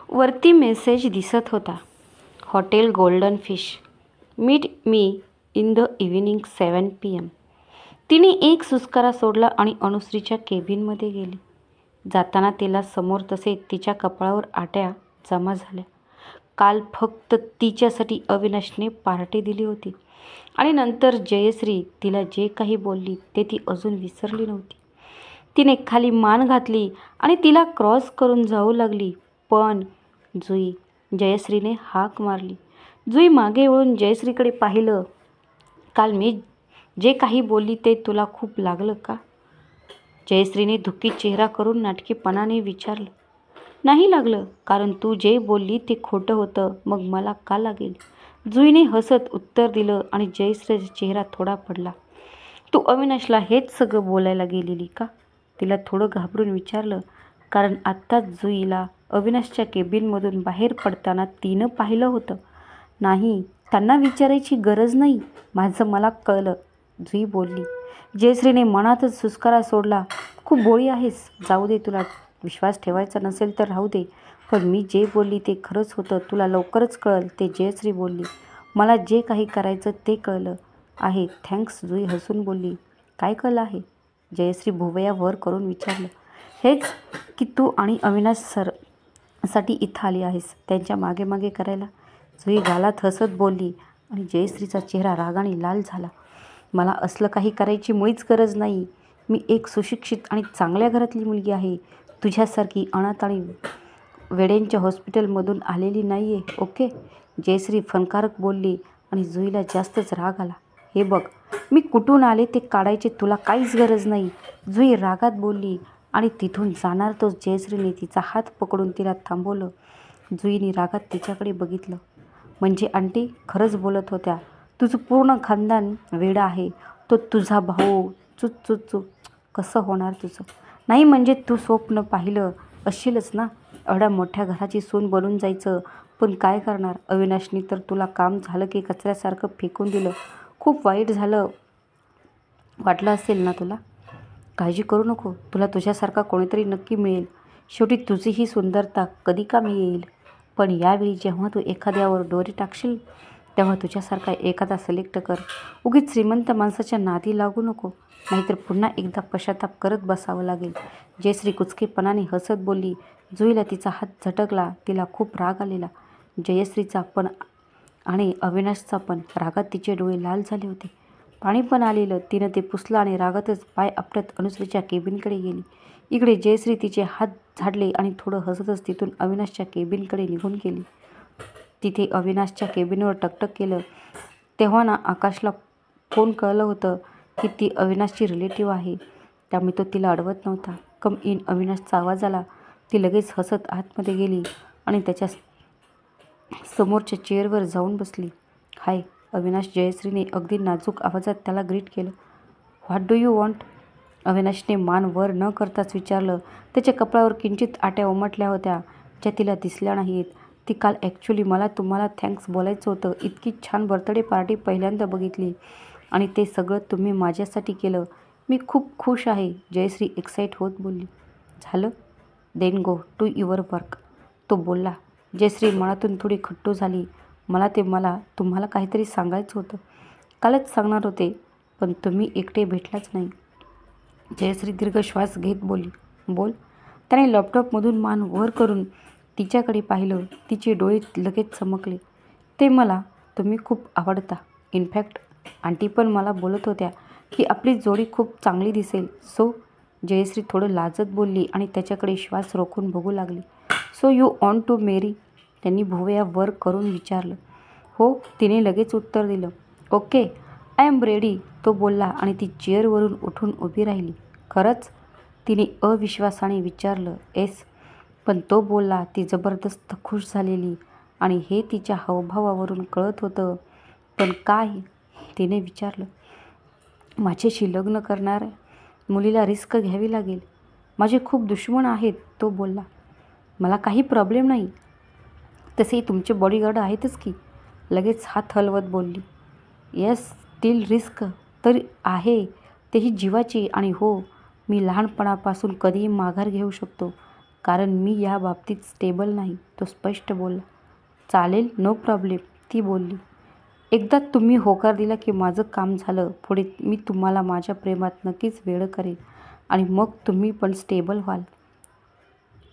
वरती मेसेज दिसत होता, hotel golden fish, meet me in the evening 7 PM. तिने एक सुस्कारा सोडला आणि अनुश्रीच्या केबिनमध्ये गेली. जाताना तिला समोर तसे तिच्या कपाळावर आट्या जमा झाल्या. काल फक्त तिच्यासाठी अविनाशने पार्टी दिली होती आणि नंतर जयश्री तिला जे काही बोलली ते ती अजून विसरली नव्हती. तिने खाली मान घातली आणि तिला क्रॉस करून जाऊ लागली. पण जुई, जयश्रीने हाक मारली. जुई मागे वळून जयश्रीकडे पाहिलं. काल मी जे काही बोलली ते तुला खूप लागलं का? जयश्रीने दुःखी चेहरा करून नाटकीपणाने विचारलं. नाही लागलं, कारण तू जे बोलली ते खोटं होतं, मग मला का लागेल? जुईने हसत उत्तर दिलं आणि जयश्रीचा चेहरा थोडा पडला. तू अविनाशला हेच सगळं बोलायला गेलेली का? तिला थोडं घाबरून विचारलं, कारण आत्ताच जुईला अविनाशच्या केबिनमधून बाहेर पडताना तिनं पाहिलं होतं. नाही, त्यांना विचारायची गरज नाही, माझं मला कळलं, जुई बोलली. जयश्रीने मनातच सुस्कारा सोडला. खूप भोळी आहेस, जाऊ दे, तुला विश्वास ठेवायचा नसेल तर राहू दे, पण मी जे बोलली ते खरंच होतं, तुला लवकरच कळलं ते. जयश्री बोलली. मला जे काही करायचं ते कळलं आहे, थँक्स. जुई हसून बोलली. काय कळलं आहे? जयश्री भुवया वर करून विचारलं. हेच की तू आणि अविनाश साठी इथं आली आहेस, त्यांच्या मागे मागे करायला. जुई गालात हसत बोलली आणि जयश्रीचा चेहरा रागाने लाल झाला. मला असलं काही करायची मुळीच गरज नाही. मी एक सुशिक्षित आणि चांगल्या घरातली मुलगी आहे, तुझ्यासारखी अनाथ आणि वेड्यांच्या हॉस्पिटलमधून आलेली नाही आहे, ओके? जयश्री फणकारक बोलली आणि जुईला जास्तच राग आला. हे बघ, मी कुठून आले ते काढायची तुला काहीच गरज नाही, जुई रागात बोलली आणि तिथून जाणार तो जयश्रीने तिचा हात पकडून तिला थांबवलं. जुईने रागात तिच्याकडे बघितलं. म्हणजे आंटी खरंच बोलत होत्या, तुझं पूर्ण खानदान वेडं आहे, तो तुझा भाऊ. चुच कसं होणार तुझं? नाही म्हणजे तू स्वप्न पाहिलं असशीलच ना, एवढ्या मोठ्या घराची सून बनून जायचं, पण काय करणार? अविनाशनी तर तुला काम झालं की कचऱ्यासारखं फेकून दिलं. खूप वाईट झालं वाटलं असेल ना तुला? काळजी करू नको, तुला तुझ्यासारखा कोणीतरी नक्की मिळेल. शेवटी तुझी ही सुंदरता कधी कामी येईल. पण यावेळी जेव्हा तू एखाद्यावर डोरी टाकशील तेव्हा तुझ्यासारखा एखादा सिलेक्ट कर. उगीच श्रीमंत माणसाच्या नादी लागू नको, नाहीतर पुन्हा एकदा पश्चाताप करत बसावं लागेल. जयश्री कुचकेपणाने हसत बोलली. जुईला तिचा हात झटकला. तिला खूप राग आलेला, जयश्रीचा पण आणि अविनाशचा पण. रागात तिचे डोळे लाल झाले होते, पाणी पण आलेलं. तिनं ते पुसलं आणि रागातच पाय आपटत अनुश्रीच्या केबिनकडे गेली. इकडे जयश्री तिचे हात झाडले आणि थोडं हसतच तिथून अविनाशच्या केबिनकडे निघून गेली. तिथे अविनाशच्या केबिनवर टकटक केलं तेव्हा ना आकाशला फोन कळलं होतं की ती अविनाशची रिलेटिव्ह आहे, त्यामुळे तो तिला अडवत नव्हता. कम इन, अविनाशचा आवाज आला. ती लगेच हसत आतमध्ये गेली आणि त्याच्या समोरच्या चेअरवर जाऊन बसली. हाय अविनाश, जयश्रीने अगदी नाजूक आवाजात त्याला ग्रीट केलं. What do you want? अविनाशने मान वर न करताच विचारलं. त्याच्या कपाळावर किंचित आट्या उमटल्या होत्या, ज्या तिला दिसल्या नाहीत. ती काल ॲक्च्युली मला तुम्हाला थँक्स बोलायचं होतं. इतकी छान बर्थडे पार्टी पहिल्यांदा बघितली आणि ते सगळं तुम्ही माझ्यासाठी केलं. मी खूप खुश आहे, जयश्री एक्साईट होत बोलली. झालं? Then go to your work, तो बोलला. जयश्री मनातून थोडी खट्टू झाली. मला तुम्हाला काहीतरी सांगायचं होतं. कालच सांगणार होते, पण तुम्ही एकटे भेटलाच नाही. जयश्री दीर्घ श्वास घेत बोलली. बोल. त्याने लॅपटॉपमधून मान वर करून तिच्याकडे पाहिलं. तिचे डोळे लगेच चमकले. ते मला तुम्ही खूप आवडता. इनफॅक्ट आंटी पण मला बोलत होत्या की आपली जोडी खूप चांगली दिसेल. सो, जयश्री थोडं लाजत बोलली आणि त्याच्याकडे श्वास रोखून बघू लागली. So you want to marry? त्यांनी भुवया वर करून विचारलं. हो, तिने लगेच उत्तर दिलं. ओके, आय एम रेडी, तो बोलला आणि ती चेअरवरून उठून उभी राहिली. खरंच? तिने अविश्वासाने विचारलं. येस, पण तो बोलला. ती जबरदस्त खुश झालेली आणि हे तिच्या हावभावावरून कळत होतं. पण काय? तिने विचारलं. माझ्याशी लग्न करणाऱ्या मुलीला रिस्क घ्यावी लागेल. माझे खूप दुश्मन आहेत, तो बोलला. मला काही प्रॉब्लेम नाही, तसेही तुमचे बॉडीगार्ड आहेतच की, लगेच हात हलवत बोलली. येस, स्टील रिस्क तर आहे, तेही जीवाची. आणि हो, मी लहानपणापासून कधीही माघार घेऊ शकतो, कारण मी या बाबतीत स्टेबल नाही, तो स्पष्ट बोलला. चालेल, नो प्रॉब्लेम, ती बोलली. एकदा तुम्ही होकार दिला की माझं काम झालं. पुढे मी तुम्हाला माझ्या प्रेमात नक्कीच वेड करेन आणि मग तुम्ही पण स्टेबल व्हाल.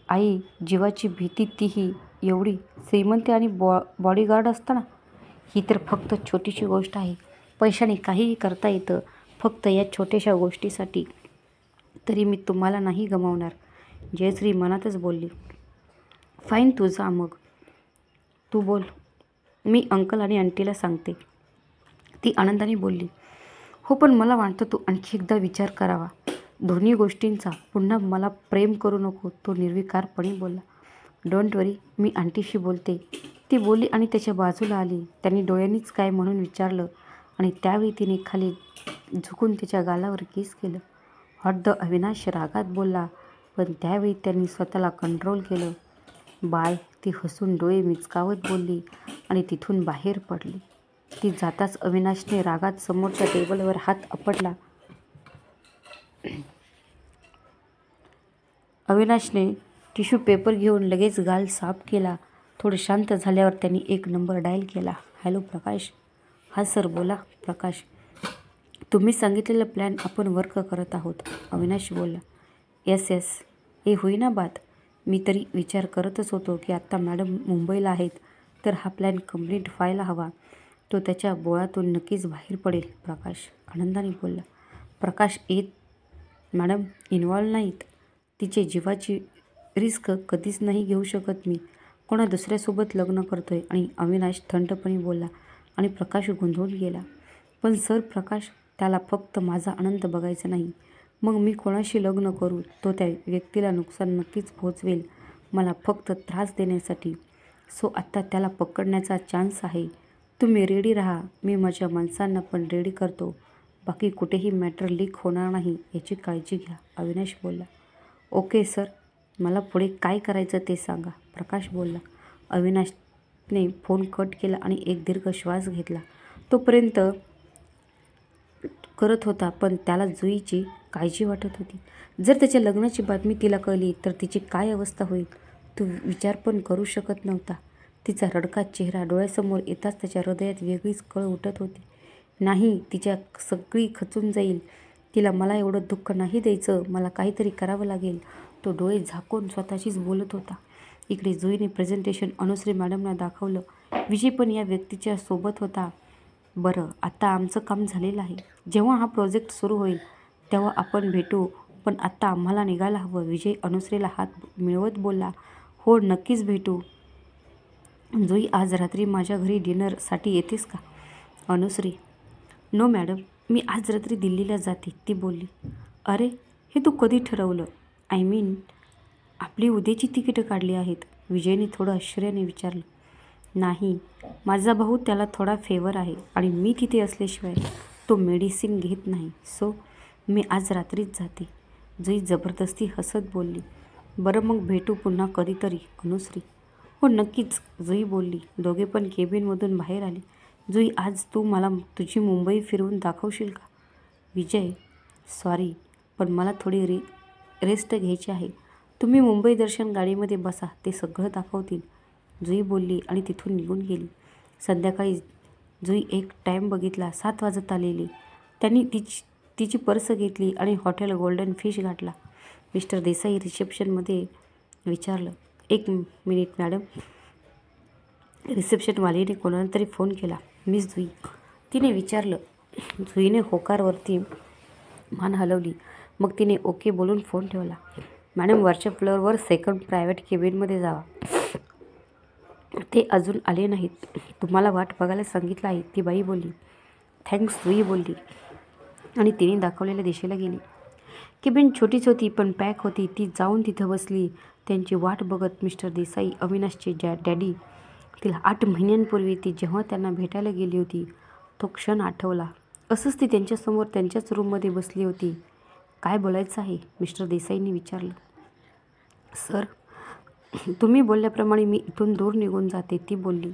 आई, जीवाची भीती, तीही एवढी श्रीमंत आणि बॉडीगार्ड असताना. ही तर फक्त छोटीशी गोष्ट आहे. पैशाने काहीही करता येतं, फक्त या छोट्याशा गोष्टीसाठी. तरी मी तुम्हाला नाही गमावणार, जयश्री मनातच बोलली. फाईन, तू जा मग. तू बोल, मी अंकल आणि आंटीला सांगते, ती आनंदाने बोलली. हो, पण मला वाटतं तू आणखी एकदा विचार करावा दोन्ही गोष्टींचा. पुन्हा मला प्रेम करू नको, तो निर्विकारपणे बोलला. डोंट वरी, मी आंटीशी बोलते, ती बोलली आणि त्याच्या बाजूला आली. त्यांनी डोळ्यांनीच काय म्हणून विचारलं आणि त्यावेळी तिने खाली झुकून त्याच्या गालावर किस केलं. व्हॉट द अविनाश रागात बोलला, पण त्यावेळी त्यांनी स्वतःला कंट्रोल केलं. बाय, ती हसून डोळे मिचकावत बोलली आणि तिथून बाहेर पडली. ती जाताच अविनाशने रागात समोरच्या टेबलवर हात आपटला. अविनाशने टिश्यू पेपर घेऊन लगेच गाल साफ केला. थोडं शांत झाल्यावर त्यांनी एक नंबर डायल केला. हॅलो प्रकाश. हा सर, बोला. प्रकाश, तुम्ही सांगितलेला प्लॅन आपण वर्क करत आहोत, अविनाश बोलला. येस येस, हे होईना बात. मी तरी विचार करतच होतो की आत्ता मॅडम मुंबईला आहेत, तर हा प्लॅन कंप्लीट व्हायला हवा. तो त्याच्या बोळातून नक्कीच बाहेर पडेल, प्रकाश आनंदाने बोलला. प्रकाश, मॅडम इन्व्हॉल्व नाहीत. तिचे जीवाची रिस्क कधीच नाही घेऊ शकत मी. कोणा दुसऱ्यासोबत लग्न करतोय. आणि अविनाश थंडपणे बोलला आणि प्रकाश गोंधळून गेला. पण सर प्रकाश, त्याला फक्त माझा आनंद बघायचा नाही. मग मी कोणाशी लग्न करू? तो त्या व्यक्तीला नुकसान नक्कीच पोहोचवेल, मला फक्त त्रास देण्यासाठी. सो आत्ता त्याला पकडण्याचा चान्स आहे. तुम्ही रेडी राहा, मी माझ्या माणसांना पण रेडी करतो. बाकी कुठेही मॅटर लीक होणार नाही याची काळजी घ्या, अविनाश बोलला. ओके सर, मला पुढे काय करायचं ते सांगा, प्रकाश बोलला. अविनाशने फोन कट केला आणि एक दीर्घ श्वास घेतला. तोपर्यंत करत होता, पण त्याला जुईची काळजी वाटत होती. जर त्याच्या लग्नाची बातमी तिला कळली तर तिची काय अवस्था होईल, तो विचार पण करू शकत नव्हता. तिचा रडका चेहरा डोळ्यासमोर येताच त्याच्या हृदयात वेगळीच कळ उठत होती. नाही, तिच्या सगळी खचून जाईल. तिला मला एवढं दुःख नाही द्यायचं, मला काहीतरी करावं लागेल, तो डोळे झाकून स्वतःशीच बोलत होता. इकडे जुईने प्रेझेंटेशन अनुश्री मॅडमना दाखवलं. विजय पण या व्यक्तीच्या सोबत होता. बरं, आता आमचं काम झालेलं आहे. जेव्हा हा प्रोजेक्ट सुरू होईल तेव्हा आपण भेटू, पण आत्ता आम्हाला निघायला हवं, विजय अनुश्रीला हात मिळवत बोलला. हो, नक्कीच भेटू. जुई, आज रात्री माझ्या घरी डिनरसाठी येतेस का? अनुश्री, नो मॅडम, मी आज रात्री दिल्लीला जाते, ती बोलली. अरे, हे तू कधी ठरवलं? आय मीन, आपली उद्याची तिकीटं काढली आहेत, विजयने थोडं आश्चर्याने विचारलं. नाही, माझा भाऊ, त्याला थोडा फेवर आहे आणि मी तिथे असल्याशिवाय तो मेडिसिन घेत नाही. सो मी आज रात्रीच जाते, जुई जबरदस्ती हसत बोलली. बरं, मग भेटू पुन्हा कधीतरी, अनुश्री. हो नक्कीच, जुई बोलली. दोघे पण केबिनमधून बाहेर आले. जुई, आज तू मला तुझी मुंबई फिरवून दाखवशील का? विजय, सॉरी, पण मला थोडी रेस्ट घ्यायची आहे. तुम्ही मुंबई दर्शन गाडीमध्ये बसा, ते सगळं दाखवतील, जुई बोलली आणि तिथून निघून गेली. संध्याकाळी जुई एक टाईम बघितला, 7 वाजत आलेले. त्यांनी तिची पर्स घेतली आणि हॉटेल गोल्डन फिश गाठला. मिस्टर देसाई रिसेप्शनमध्ये विचारलं. 1 मिनिट मॅडम. रिसेप्शनवालीने कोणाला तरी फोन केला. मिस जुई, तिने विचारलं. जुईने होकारवरती मान हलवली. मग तिने ओके बोलून फोन ठेवला. मॅडम, वरच्या फ्लोअरवर सेकंड प्रायव्हेट केबिनमध्ये जावा, ते अजून आले नाहीत, तुम्हाला वाट बघायला सांगितलं आहे, ती बाई बोलली. थँक्स, जुई बोलली आणि तिने दाखवलेल्या दिशेला गेली. केबिन छोटीच होती पण पॅक होती. ती जाऊन तिथं बसली. त्यांची वाट बघत मिस्टर देसाई, अविनाशचे डॅडी. तिला 8 महिन्यांपूर्वी ती जेव्हा त्यांना भेटायला गेली होती तो क्षण आठवला. असंच ती त्यांच्यासमोर त्यांच्याच रूममध्ये बसली होती. काय बोलायचं आहे, मिस्टर देसाईंनी विचारलं. सर, तुम्ही बोलल्याप्रमाणे मी इथून दूर निघून जाते, ती बोलली.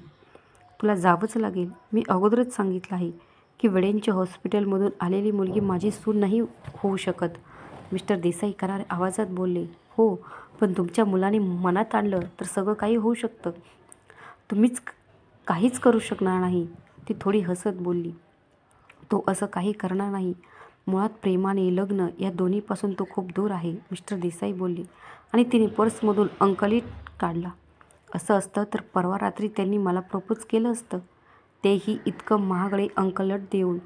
तुला जावंच लागेल. मी अगोदरच सांगितलं आहे की वेड्यांच्या हॉस्पिटलमधून आलेली मुलगी माझी सून नाही होऊ शकत, मिस्टर देसाई करार आवाजात बोलले. हो, पण तुमच्या मुलाने मनात आणलं तर सगळं काही होऊ शकतं. तुम्हीच काहीच करू शकणार नाही. ती थोडी हसत बोलली. तो असं काही करणार नाही. मुळात प्रेमाने लग्न या दोन्हीपासून तो खूप दूर आहे, मिस्टर देसाई बोलले आणि तिने पर्समधून अंकलीट काढला. असं असतं तर परवा रात्री त्यांनी मला प्रपोज केलं असतं, तेही इतकं महागडे अंकलेट देऊन.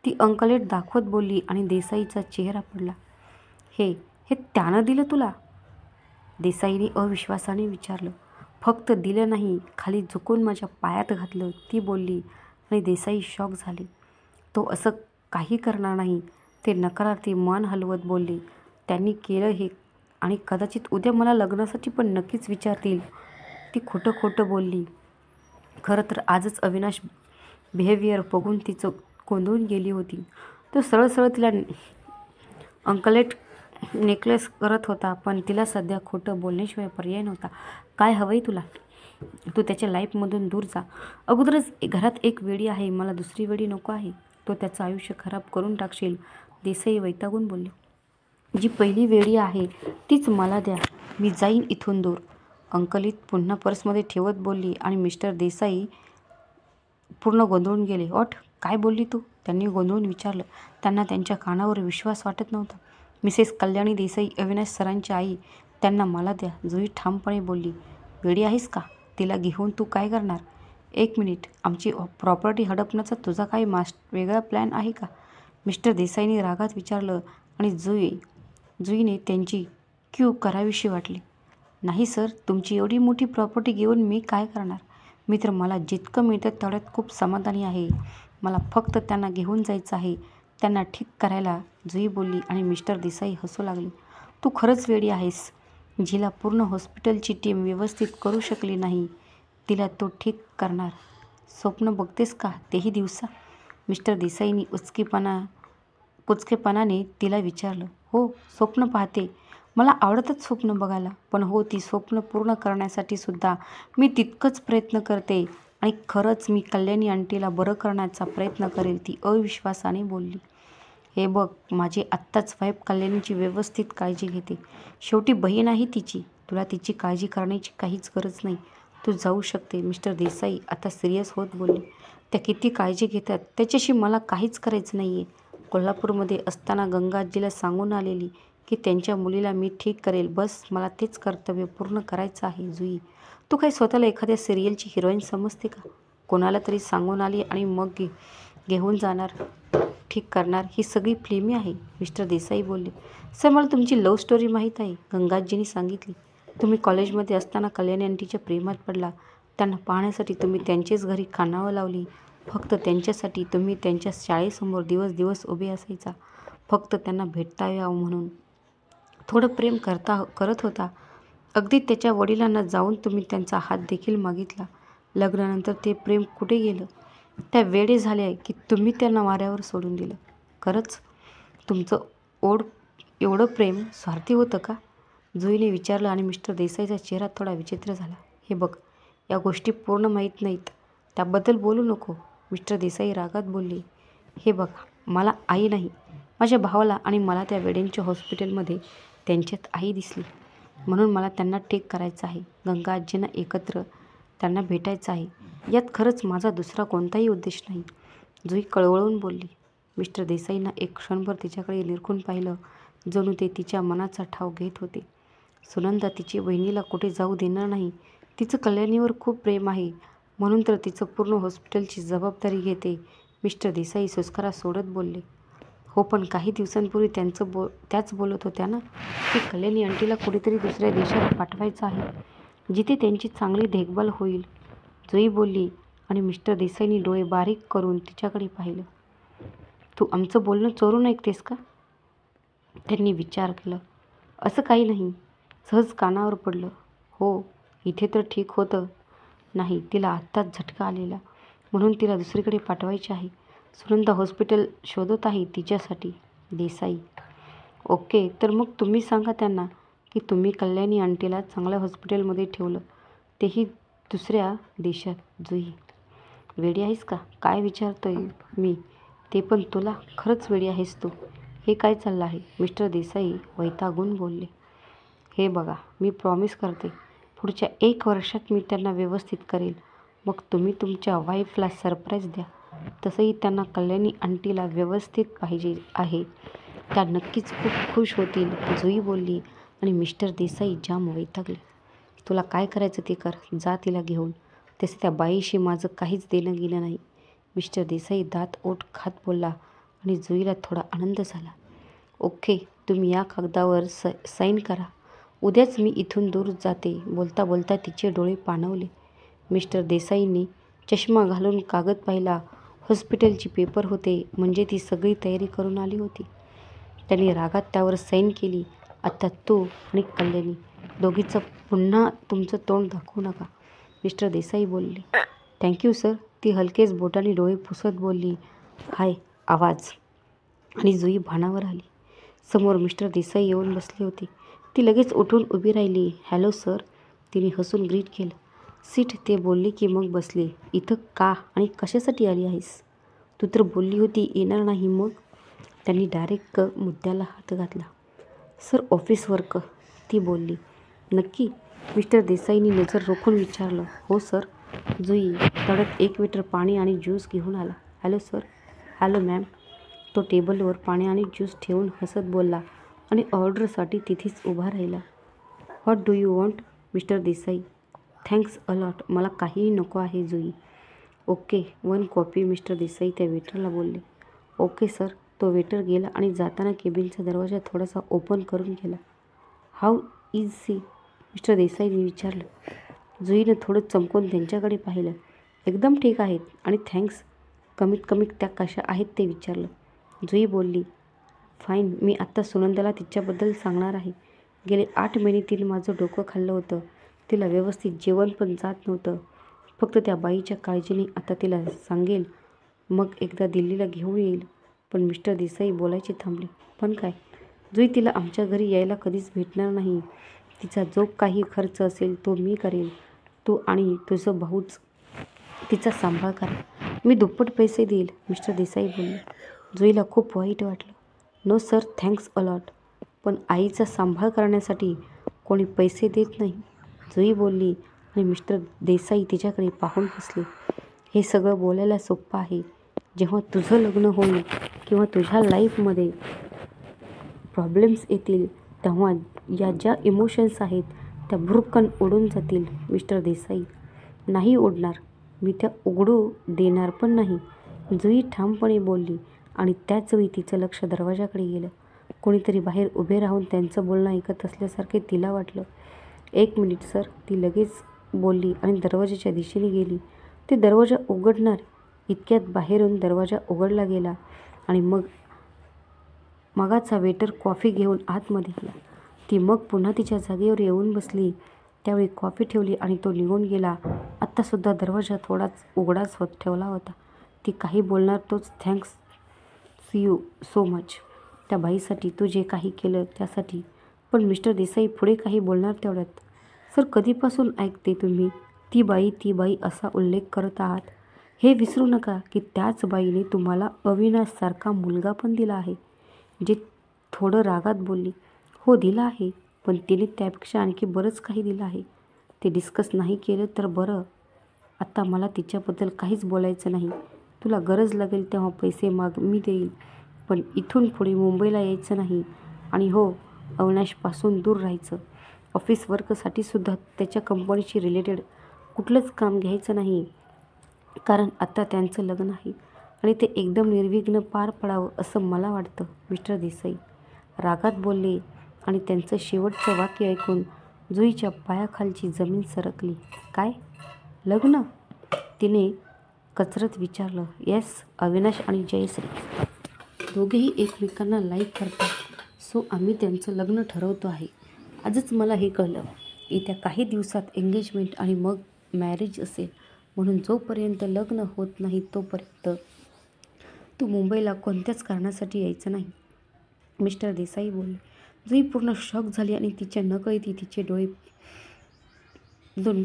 ती अंकलेट दाखवत बोलली आणि देसाईचा चेहरा पडला. हे हे त्यानं दिलं तुला? देसाईने अविश्वासाने विचारलं. फक्त दिलं नाही, खाली झुकून माझ्या पायात घातलं, ती बोलली आणि देसाई शॉक झाले. तो असं काही करणार नाही, ते नकारार्थी मान हलवत बोलले. त्यांनी केलं हे आणि कदाचित उद्या मला लग्नासाठी पण नक्कीच विचारतील. ती खोटं खोटं बोलली. खरं तर आजच अविनाश बिहेवियर बघून तिचं गोंधळून गेली होती. तो सरळ सरळ तिला अंकलेट नेकलेस करत होता, पण तिला सध्या खोटं बोलण्याशिवाय पर्याय नव्हता. काय हवंय तुला? तू त्याच्या लाईफमधून दूर जा. अगोदरच घरात एक वेडी आहे, मला दुसरी वेडी नको आहे. तो त्याचं आयुष्य खराब करून टाकशील, देसाई वैतागून बोलले. जी पहिली वेडी आहे तीच मला द्या, मी जाईन इथून दूर. अंकलित पुन्हा पर्समध्ये ठेवत बोलली आणि मिस्टर देसाई पूर्ण गोंधळून गेले. व्हॉट? काय बोलली तू? त्यांनी गोंधळून विचारलं. त्यांना त्यांच्या कानावर विश्वास वाटत नव्हता. मिसेस कल्याणी देसाई, अविनाश सरांची आई. त्यांना मला द्या, जुई ठामपणे बोलली. वेडी आहेस का? तिला घेऊन तू काय करणार? एक मिनिट, आमची प्रॉपर्टी हडपण्याचा तुझा काही वेगळा प्लॅन आहे का? मिस्टर देसाईंनी रागात विचारलं आणि जुईने त्यांची क्यू करावीशी वाटली. नाही सर, तुमची एवढी मोठी प्रॉपर्टी घेऊन मी काय करणार? मी तर मला जितकं मिळतं तेवढ्यात खूप समाधानी आहे. मला फक्त त्यांना घेऊन जायचं आहे, त्यांना ठीक करायला, जुई बोलली आणि मिस्टर देसाई हसू लागले. तू खरंच वेडी आहेस. जिला पूर्ण हॉस्पिटलची टीम व्यवस्थित करू शकली नाही, तिला तो ठीक करणार. स्वप्न बघतेस का, तेही दिवसा? मिस्टर देसाईंनी कुचकेपणाने तिला विचारलं. हो, स्वप्न पाहते. मला आवडतच स्वप्न बघायला. पण हो, ती स्वप्न पूर्ण करण्यासाठी सुद्धा मी तितकंच प्रयत्न करते आणि खरंच मी कल्याणी आंटीला बरं करण्याचा प्रयत्न करेल, ती अविश्वासाने बोलली. हे बघ, माझी आत्ताच वाईफ कल्याणीची व्यवस्थित काळजी घेते. शेवटी बहीण आहे तिची. तुला तिची काळजी करण्याची काहीच गरज नाही. तू जाऊ शकते. मिस्टर देसाई आता सिरियस होत बोलले. त्या किती काळजी घेतात त्याच्याशी मला काहीच करायचं नाही आहे. कोल्हापूरमध्ये असताना गंगाजीला सांगून आलेली की त्यांच्या मुलीला मी ठीक करेल. बस मला तेच कर्तव्य पूर्ण करायचं आहे. जुई, तू काही स्वतःला एखाद्या सिरियलची हिरोईन समजते का? कोणाला तरी सांगून आली आणि मग घेऊन जाणार, ठीक करणार. ही सगळी फिल्मी आहे. मिस्टर देसाई बोलले. सर, मला तुमची लव्ह स्टोरी माहीत आहे, गंगाजींनी सांगितली. तुम्ही कॉलेजमध्ये असताना कल्याणी आंटीच्या प्रेमात पडला. त्यांना पाहण्यासाठी तुम्ही त्यांचेच घरी कानावं लावली. फक्त त्यांच्यासाठी तुम्ही त्यांच्या शाळेसमोर दिवस दिवस उभे असायचा, फक्त त्यांना भेटता यावं म्हणून. थोडं प्रेम करत होता. अगदी त्याच्या वडिलांना जाऊन तुम्ही त्यांचा हात देखील मागितला. लग्नानंतर ते प्रेम कुठे गेलं? त्या वेडे झाल्या की तुम्ही त्यांना वाऱ्यावर सोडून दिलं. खरंच तुमचं एवढं प्रेम स्वार्थी होतं का? जुईने विचारलं आणि मिस्टर देसाईचा चेहरा थोडा विचित्र झाला. हे बघ, या गोष्टी पूर्ण माहीत नाहीत, त्याबद्दल बोलू नको, मिस्टर देसाई रागात बोलले. हे बघा, मला आई नाही. माझ्या भावाला आणि मला त्या वेड्यांच्या हॉस्पिटलमध्ये त्यांच्यात आई दिसली, म्हणून मला त्यांना टेक करायचं आहे. गंगा आजींना एकत्र त्यांना भेटायचं आहे. यात खरंच माझा दुसरा कोणताही उद्देश नाही, जुई कळवळून बोलली. मिस्टर देसाईंना एक क्षणभर तिच्याकडे निरखून पाहिलं, जणू ते तिच्या मनाचा ठाव घेत होते. सुनंदा तिची बहिणीला कुठे जाऊ देणार नाही. तिचं कल्याणीवर खूप प्रेम आहे, म्हणून तर तिचं पूर्ण हॉस्पिटलची जबाबदारी घेते. मिस्टर देसाई सुस्कारा सोडत बोलले. हो, पण काही दिवसांपूर्वी त्याच बोलत होत्या ना की कल्याणी आंटीला कुठेतरी दुसऱ्या देशात पाठवायचं आहे, जिथे त्यांची चांगली देखभाल होईल, जुई बोलली आणि मिस्टर देसाईंनी डोळे बारीक करून तिच्याकडे पाहिलं. तू आमचं बोलणं चोरून ऐकतेस का? त्यांनी विचार केला. असं काही नाही, सहज कानावर पडलं. हो, इथे तर ठीक होतं. नाही, तिला आत्ताच झटका आलेला, म्हणून तिला दुसरीकडे पाठवायचे आहे. सुनंदा हॉस्पिटल शोधत आहे तिच्यासाठी. देसाई. ओके, तर मग तुम्ही सांगा त्यांना की तुम्ही कल्याणी आंटीला चांगल्या हॉस्पिटलमध्ये ठेवलं, तेही दुसऱ्या देशात. जुई. वेडी आहेस का? काय विचारतोय मी ते पण तुला? खरंच वेडी आहेस तू? हे काय चाललं आहे? मिस्टर देसाई वैतागून बोलले. हे बघा, मी प्रॉमिस करते, पुढच्या 1 वर्षात मी त्यांना व्यवस्थित करेल. मग तुम्ही तुमच्या वाईफला सरप्राईज द्या. तसंही त्यांना कल्याणी आंटीला व्यवस्थित पाहिजे आहे. त्या नक्कीच खूप खुश होतील, जुई बोलली. आणि मिस्टर देसाई जाम वैतागले. तुला काय करायचं ते कर, जा तिला घेऊन. तसे त्या बाईशी माझं काहीच देणं गेलं नाही. मिस्टर देसाई दात ओठ खात बोलला आणि जुईला थोडा आनंद झाला. ओके, तुम्ही या कागदावर साईन करा. उद्याच मी इथून दूर जाते. बोलता बोलता तिचे डोळे पाणवले. मिस्टर देसाईंनी चष्मा घालून कागद पाहिला. हॉस्पिटलची पेपर होते, म्हणजे ती सगळी तयारी करून आली होती. त्यांनी रागात त्यावर साईन केली. आता तू आणि कल्याणी दोघीचं पुन्हा तुमचं तोंड दाखवू नका, मिस्टर देसाई बोलले. थँक्यू सर, ती हलकेच बोटांनी डोळे पुसत बोलली. हाय आवाज. आणि जुई भानावर आली. समोर मिस्टर देसाई येऊन बसले होते. ती लगेच उठून उभी राहिली. हॅलो सर, तिने हसून ग्रीट केलं. सीट, ते बोलले की मग बसले. इथं का आणि कशासाठी आली आहेस? तू तर बोलली होती येणार नाही. मग त्यांनी डायरेक्ट मुद्द्याला हात घातला. सर, ऑफिस वर्क, ती बोलली. नक्की? मिस्टर देसाईंनी नजर रोखून विचारलं. हो सर. जुई तडक 1 लिटर पाणी आणि ज्यूस घेऊन आला. Hello sir. Hello ma'am. तो टेबलवर पाणी आणि ज्यूस ठेवून हसत बोलला आणि ऑर्डरसाठी तिथेच उभा राहिला. What do you want, mister Desai? Thanks a lot, मला काहीही नको आहे जुई. ओके, 1 कॉफी, मिस्टर देसाई त्या वेटरला बोलले. Okay sir. तो वेटर गेला आणि जाताना केबिनचा दरवाजा थोडासा ओपन करून गेला. हाऊ इज सी, मिस्टर देसाईंनी विचारलं. जुईनं थोडं चमकून त्यांच्याकडे पाहिलं. एकदम ठीक आहेत आणि थँक्स. कमीत कमी त्या कशा आहेत ते विचारलं. जुई बोलली. फाईन. मी आत्ता सुनंदाला तिच्याबद्दल सांगणार आहे. गेले 8 महिने तिने माझं डोकं खाल्लं होतं. तिला व्यवस्थित जेवण पण जात नव्हतं. फक्त त्या बाईच्या काळजीने आता तिला सांगेल, मग एकदा दिल्लीला घेऊन येईल. पण मिस्टर देसाई बोलायचे थांबले. पण काय? जुई, तिला आमच्या घरी यायला कधीच भेटणार नाही. तिचा जो काही खर्च असेल तो मी करेल. तू आणि तुझं भाऊच तिचा सांभाळ करा. मी दुप्पट पैसे देईल, मिस्टर देसाई बोलले. जुईला खूप वाईट वाटलं. No sir, thanks a lot. पण आईचा सांभाळ करण्यासाठी कोणी पैसे देत नाही, जुई बोलली. आणि मिस्टर देसाई तिच्याकडे पाहून हसले. हे सगळं बोलायला सोपं आहे. जेव्हा तुझं लग्न होईल किंवा तुझ्या लाईफमध्ये प्रॉब्लेम्स येतील, तेव्हा या ज्या इमोशन्स आहेत त्या भुरकन उडून जातील, मिस्टर देसाई. नाही उडणार. मी त्या उघडू देणार पण नाही, जुई ठामपणे बोलली. आणि त्याच वेळी तिचं लक्ष दरवाजाकडे गेलं. कोणीतरी बाहेर उभे राहून त्यांचं बोलणं ऐकत असल्यासारखे तिला वाटलं. 1 मिनिट सर, ती लगेच बोलली आणि दरवाजाच्या दिशेने गेली. ते दरवाजा उघडणार इतक्यात बाहेरून दरवाजा उघडला गेला आणि मगाचा वेटर कॉफी घेऊन आतमध्ये आला. ती मग पुन्हा तिच्या जागेवर येऊन बसली. त्यावेळी कॉफी ठेवली आणि तो निघून गेला. आत्तासुद्धा दरवाजा थोडाच उघडाच ठेवला होता. ती काही बोलणार तोच. थँक्स यू सो मच, त्या बाईसाठी, तू जे काही केलं त्यासाठी. पण मिस्टर देसाई पुढे काही बोलणार तेवढ्यात. सर, कधीपासून ऐकते तुम्ही ती बाई असा उल्लेख करत आहात? हे विसरू नका की त्याच बाईने तुम्हाला अविनाशसारखा मुलगा पण दिला आहे. जे थोडं रागात बोलली. हो दिला आहे, पण तिने त्यापेक्षा आणखी बरंच काही दिलं आहे. ते डिस्कस नाही केलं तर बरं. आता मला तिच्याबद्दल काहीच बोलायचं नाही. तुला गरज लागेल तेव्हा पैसे माग, मी देईल. पण इथून पुढे मुंबईला यायचं नाही. आणि हो, अविनाशपासून दूर राहायचं. ऑफिस वर्कसाठी सुद्धा त्याच्या कंपनीशी रिलेटेड कुठलंच काम घ्यायचं नाही. कारण आता त्यांचं लग्न आहे आणि ते एकदम निर्विघ्न पार पडावं असं मला वाटतं, मिस्टर देसाई रागात बोलले. आणि त्यांचं शेवटचं वाक्य ऐकून जुईच्या पायाखालची जमीन सरकली. काय? लग्न? तिने कचरत विचारलं. येस, अविनाश आणि जयश्री दोघेही एकमेकांना लाईक करतात. सो आम्ही त्यांचं लग्न ठरवतो आहे. आजच मला हे कळलं. येत्या काही दिवसात एंगेजमेंट आणि मग मॅरेज असेल. म्हणून जोपर्यंत लग्न होत नाही तोपर्यंत तू मुंबईला कोणत्याच कारणासाठी यायचं नाही, मिस्टर देसाई बोलले. जुई पूर्ण शॉक झाली आणि तिच्या नकळती तिचे डोळे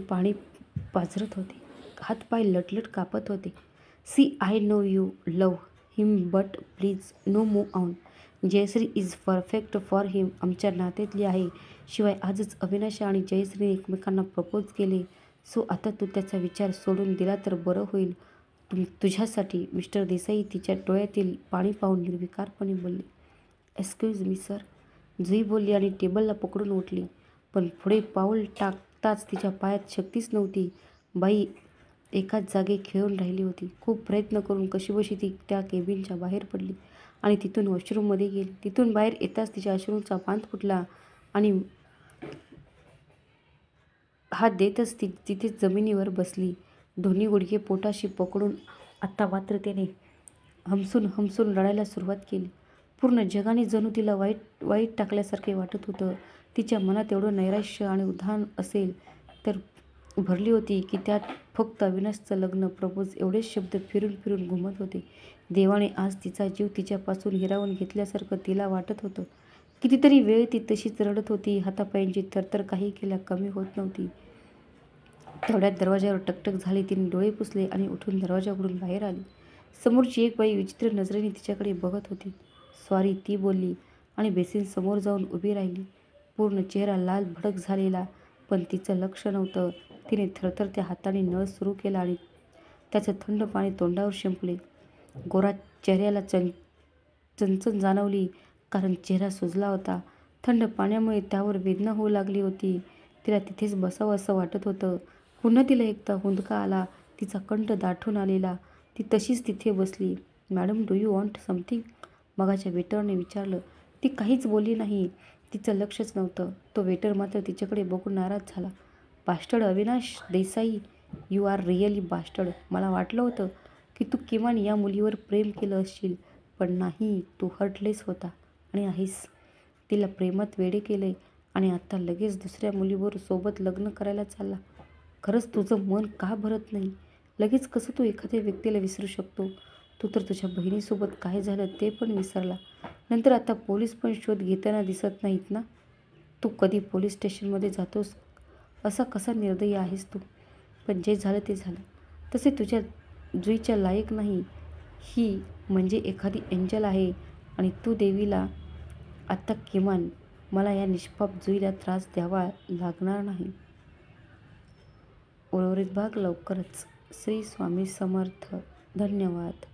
पाणी पाझरत होते. हातपाय लटलट कापत होते. See, I know you love him, but please no move on. Jayashree is perfect for him. आमच्या नात्यातली आहे शिवाय आजच अविनाश आणि जयश्रीने एकमेकांना प्रपोज केले. सो आता तू त्याचा विचार सोडून दिला तर बरं होईल तुझ्यासाठी. मिस्टर देसाई तिच्या डोळ्यातील पाणी पाहून निर्विकारपणे बोलले. एक्सक्यूज मी सर, जुई बोलली आणि टेबलला पकडून उठली. पण पुढे पाऊल टाकताच तिच्या पायात शक्तीच नव्हती. बाई एकाच जागी खेळून राहिली होती. खूप प्रयत्न करून कशीबशी ती त्या केबिनच्या बाहेर पडली आणि तिथून वॉशरूममध्ये गेली. तिथून बाहेर येताच तिच्या अश्रूंचा बांध फुटला आणि हात देतच ती तिथेच जमिनीवर बसली, दोन्ही गुडघे पोटाशी पकडून. आता मात्र त्याने हमसून हमसून रडायला सुरुवात केली. पूर्ण जगाने जणू तिला वाईट टाकल्यासारखे वाटत होतं. तिच्या मनात एवढं नैराश्य आणि उधाण असेल तर भरली होती की त्यात फक्त अविनाशचं लग्न, प्रपोज एवढेच शब्द फिरून फिरून घुमत होते. देवाने आज तिचा जीव तिच्यापासून हिरावून घेतल्यासारखं तिला वाटत होतं. कितीतरी वेळ ती तशीच रडत होती. हातापायांची थरथर काही केल्या कमी होत नव्हती. तेवढ्यात दरवाजावर टकटक झाली. तिने डोळे पुसले आणि उठून दरवाजा उघडून बाहेर आली. समोरची एक बाई विचित्र नजरेने तिच्याकडे बघत होती. सॉरी, ती बोलली आणि बेसिन समोर जाऊन उभी राहिली. पूर्ण चेहरा लाल भडक झालेला. पण तिचं लक्ष नव्हतं. तिने थरथरत्या हाताने नळ सुरू केला आणि त्याचं थंड पाणी तोंडावर शिंपले. गोरा चेहऱ्याला चणचण जाणवली कारण चेहरा सुजला होता. थंड पाण्यामुळे त्यावर वेदना होऊ लागली होती. तिला तिथेच बसावं असं वाटत होतं. पुन्हा तिला एकदा हुंदका आला. तिचा कंठ दाटून आलेला. ती तशीच तिथे बसली. Madam, do you want something? मगाच्या वेटरने विचारलं. ती काहीच बोलली नाही. तिचं लक्षच नव्हतं. तो वेटर मात्र तिच्याकडे बघून नाराज झाला. Bastard Avinash Desai, you are really bastard. मला वाटलं होतं की तू किमान या मुलीवर प्रेम केलं असशील. पण नाही, तू हर्टलेस होता आणि आहेस. तिला प्रेमात वेडे केलंय आणि आता लगेच दुसऱ्या मुलीवर सोबत लग्न करायला चालला. खरंच तुझं मन का भरत नाही? लगेच कसं तू एखाद्या व्यक्तीला विसरू शकतो? तू तर तुझ्या बहिणीसोबत काय झालं ते पण विसरला. नंतर आता पोलीस पण शोध घेताना दिसत नाहीत ना? तू कधी पोलीस स्टेशनमध्ये जातोस? असा कसा निर्दयी आहेस तू? पण जे झालं ते झालं. तसे तुझ्या जुईच्या लायक नाही. ही म्हणजे एखादी एंजल आहे आणि तू देवीला. आता किमान मला या निष्पाप जुईला त्रास द्यावा लागणार नाही. उर्वरित भाग लवकरच. श्री स्वामी समर्थ. धन्यवाद.